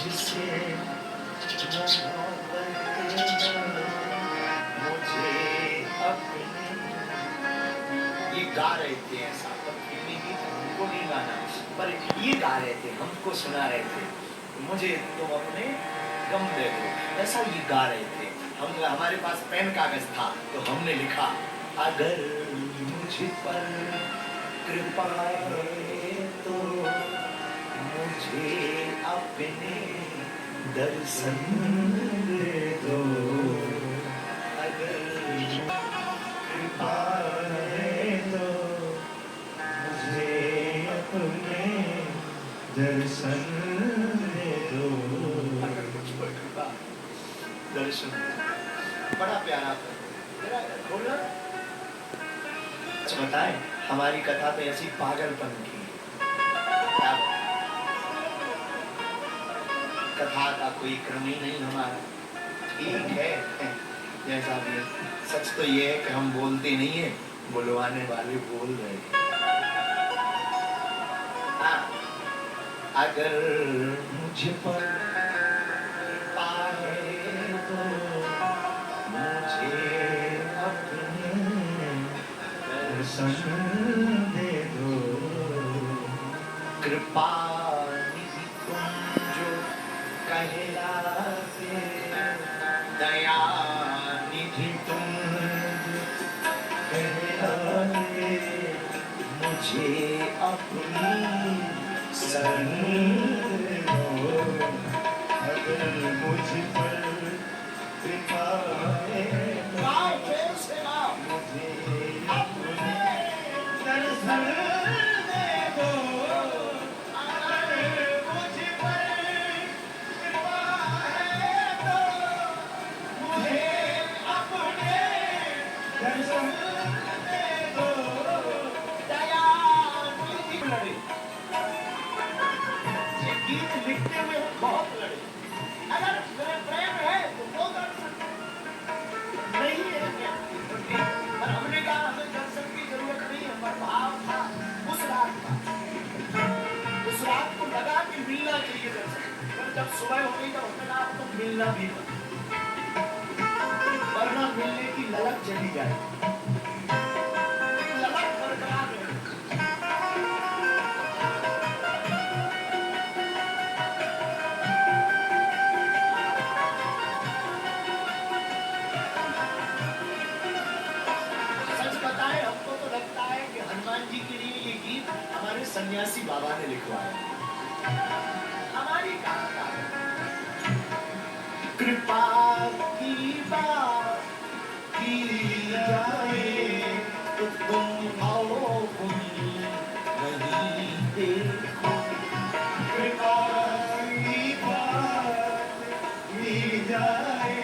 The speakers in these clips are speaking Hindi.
जिसे मुझे अपने, ये गा रहे थे ऐसा, पर फिल्मी गीत हमको नहीं गाना, पर ये गा रहे थे, हमको सुना रहे थे, मुझे तुम अपने गम दे दो, ऐसा ये गा रहे थे। हम, हमारे पास पेन कागज था तो हमने लिखा, अगर मुझ पर कृपा है तो मुझे अपने दर्शन दे दो, अगर कृपा है तो मुझे अपने दर्शन दे दो, अगर मुझ पर कृपा दर्शन। बड़ा प्यारा बोला। अच्छा बताएं, हमारी कथा तो ऐसी पागलपन की, कथा का कोई क्रम ही नहीं हमारा, ठीक है जैसा भी है। सच तो ये है कि हम बोलते नहीं है, बुलवाने वाले बोल रहे हैं। अगर मुझ पर कृपा है तो मुझे अपने दर्शन दे दो, कृपा निधि तुम जो कहलाते, दया निधि तुम जो कहलाते, मुझे अपनी शरण दे दो, अगर मुझ पर कृपा है मुझे अपने दर्शन दे दो, अगर मुझ पर कृपा है तो मुझे अपने दर्शन दे दो, दया निधि लड़े। ये गीत लिखते हुए हम बहुत लड़े, अगर प्रेम है तो वो दर्शन नहीं है क्या? पर हमने कहा हमें दर्शन की जरूरत नहीं है, पर भाव था उस रात का, उस रात को लगा कि मिलना चाहिए दर्शन, पर जब सुबह हो गई तब हमने कहा तो मिलना भी मत, वरना मिलने की ललक चली जाए, ललक बरकरार रहे। हमको तो लगता है कि हनुमान जी के लिए ये गीत हमारे सन्यासी बाबा ने लिखवाया, हमारी कहां है। कृपा की बात की जाए तो तुम आओ तुम नहीं देखो, कृपा की बात की जाए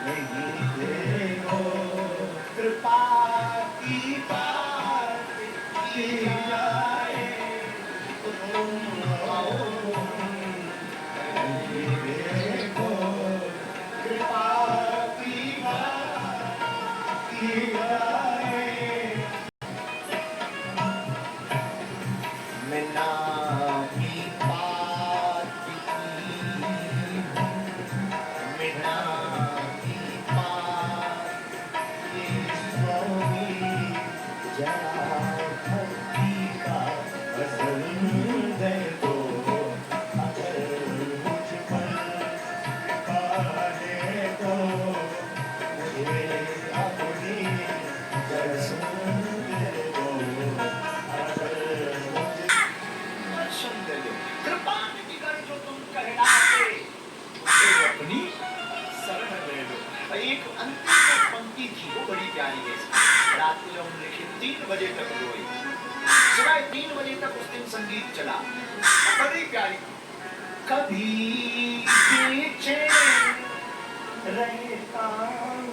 नहीं देखो, कृपा की बात की जाए तो तुम आओ नहीं देखो, कृपा की बात की जाए। मैना की बात की, मैना जरा भक्ति का भजन दे दो, अगर मुझ पर कृपा है तो मुझे अपनी दर्शन दे दो, अगर मुझे दर्शन दे दो, कृपा निधिकर जो तुम कहलाते मुझे अपनी शरण दे दो। एक अंतिम पंक्ति थी वो बड़ी प्यारी है, रात को जब हम लिखे 3 बजे तक रोए, सुबह 3 बजे तक उस दिन संगीत चला, बड़ी प्यारी। कभी बेचैन रहता हूँ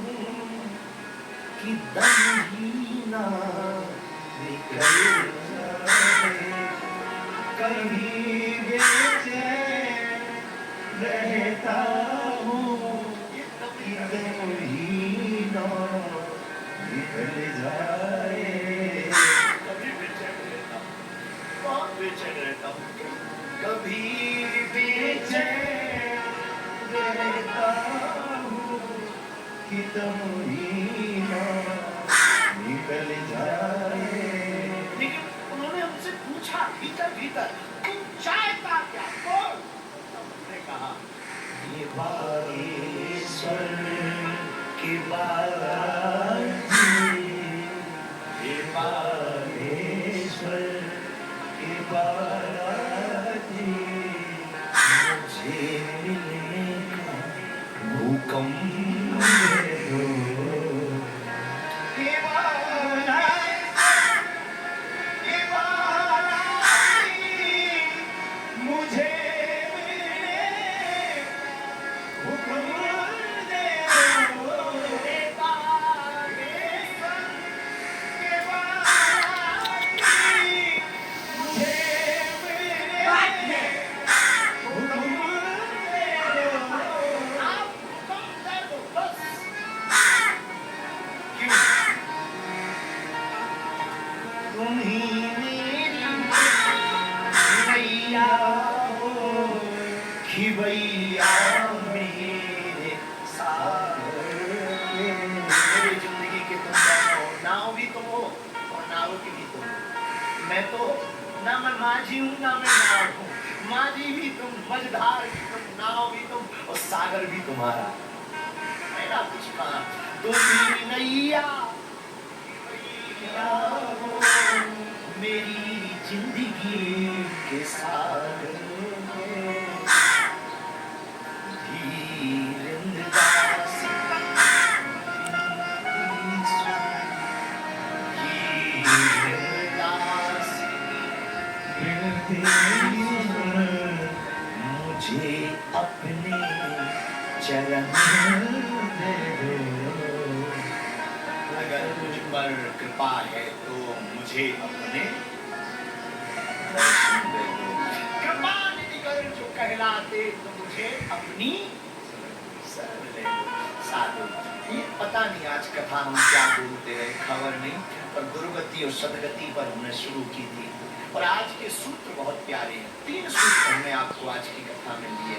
कि दम ही ना निकल जाए, कभी बेचैन रहता हूँ कि दम ही ना निकल जाए, कभी बेचैन रहता हूँ। बेचैन रहता हूँ, कभी बेचैन रहता हूँ कि तुम ही ना निकल जाए। लेकिन उन्होंने हमसे पूछा भीतर भीतर, तुम चाहता क्या? बोल। हमने कहा, ये बागेश्वर की बालाजी, ये बागेश्वर की बालाजी, मुझे मिलने का हुक्म दे दो। ये बालाजी, मुझे मिलने हुक्म दे दो। ये बागेश्वर के बालाजी, मुझे मिलने हुक्म दे दो। आप हुक्म दे दो बस। क्यों? तुम ही मेरी नैया हो, खिवैया मेरे सागर के। मेरी जिंदगी के तुम दोनों हो, नाव भी तुम हो और नाव की भी तुम हो। मैं तो ना मैं माझी हूँ ना मैं नाव हूँ। माझी भी तुम, मझधार भी तुम, नाव भी तुम और सागर भी तुम्हारा। मेरा कुछ कहा, तुम ही नैया खिवैया हो, मेरी जिंदगी के सागर में। धीरंदास धीरंदास बिनती मुझे अपने चरण दे दो। अगर मुझ पर कृपा है तो मुझे अपने दर्शन दे दो। कृपा निधि कर जो कहलाते तो मुझे अपनी शरण ले दो। साधु, ये पता नहीं आज कथा हम क्या बोलते रहे, खबर नहीं, पर दुर्गति और सदगति पर हमने शुरू की थी और आज के सूत्र बहुत प्यारे हैं। 3 सूत्र हमने आपको आज की कथा में दिए।